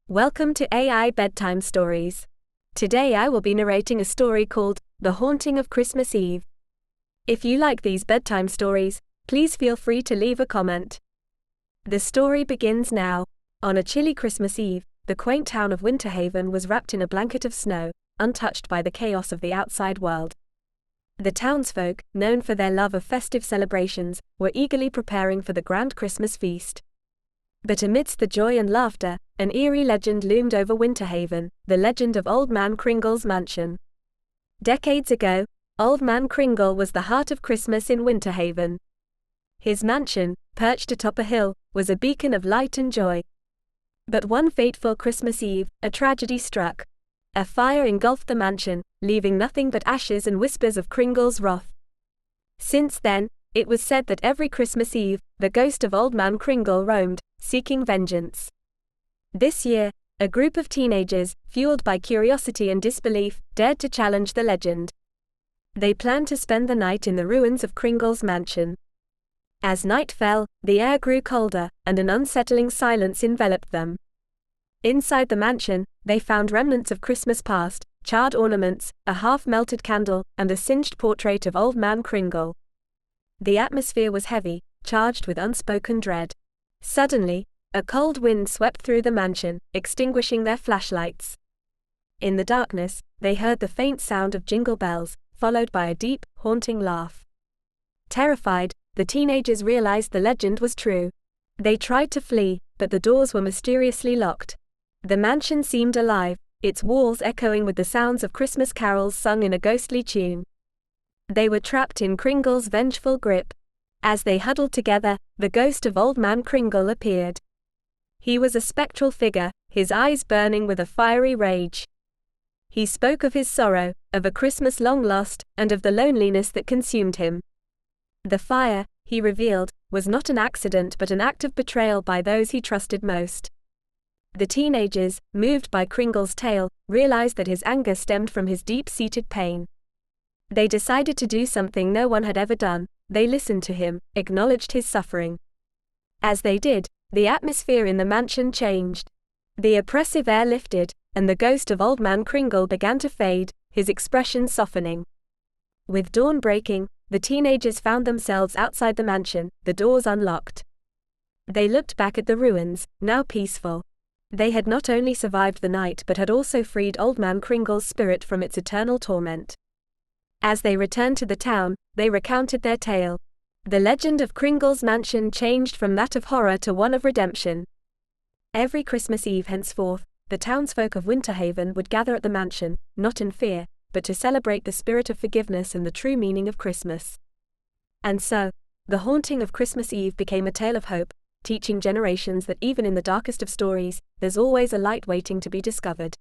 Welcome to AI Bedtime Stories. Today I will be narrating a story called The Haunting of Christmas Eve. If you like these bedtime stories, please feel free to leave a comment. The story begins now. On a chilly Christmas Eve, the quaint town of Winterhaven was wrapped in a blanket of snow, untouched by the chaos of the outside world. The townsfolk, known for their love of festive celebrations, were eagerly preparing for the grand Christmas feast. But amidst the joy and laughter, an eerie legend loomed over Winterhaven, the legend of Old Man Kringle's mansion. Decades ago, Old Man Kringle was the heart of Christmas in Winterhaven. His mansion, perched atop a hill, was a beacon of light and joy. But one fateful Christmas Eve, a tragedy struck. A fire engulfed the mansion, leaving nothing but ashes and whispers of Kringle's wrath. Since then, it was said that every Christmas Eve, the ghost of Old Man Kringle roamed, seeking vengeance. This year, a group of teenagers, fueled by curiosity and disbelief, dared to challenge the legend. They planned to spend the night in the ruins of Kringle's mansion. As night fell, the air grew colder, and an unsettling silence enveloped them. Inside the mansion, they found remnants of Christmas past, charred ornaments, a half-melted candle, and a singed portrait of Old Man Kringle. The atmosphere was heavy, charged with unspoken dread. Suddenly, a cold wind swept through the mansion, extinguishing their flashlights. In the darkness, they heard the faint sound of jingle bells, followed by a deep, haunting laugh. Terrified, the teenagers realized the legend was true. They tried to flee, but the doors were mysteriously locked. The mansion seemed alive, its walls echoing with the sounds of Christmas carols sung in a ghostly tune. They were trapped in Kringle's vengeful grip. As they huddled together, the ghost of Old Man Kringle appeared. He was a spectral figure, his eyes burning with a fiery rage. He spoke of his sorrow, of a Christmas long lost, and of the loneliness that consumed him. The fire, he revealed, was not an accident but an act of betrayal by those he trusted most. The teenagers, moved by Kringle's tale, realized that his anger stemmed from his deep-seated pain. They decided to do something no one had ever done. They listened to him, acknowledged his suffering. As they did, the atmosphere in the mansion changed. The oppressive air lifted, and the ghost of Old Man Kringle began to fade, his expression softening. With dawn breaking, the teenagers found themselves outside the mansion, the doors unlocked. They looked back at the ruins, now peaceful. They had not only survived the night but had also freed Old Man Kringle's spirit from its eternal torment. As they returned to the town, they recounted their tale. The legend of Kringle's mansion changed from that of horror to one of redemption. Every Christmas Eve henceforth, the townsfolk of Winterhaven would gather at the mansion, not in fear, but to celebrate the spirit of forgiveness and the true meaning of Christmas. And so, the haunting of Christmas Eve became a tale of hope, teaching generations that even in the darkest of stories, there's always a light waiting to be discovered.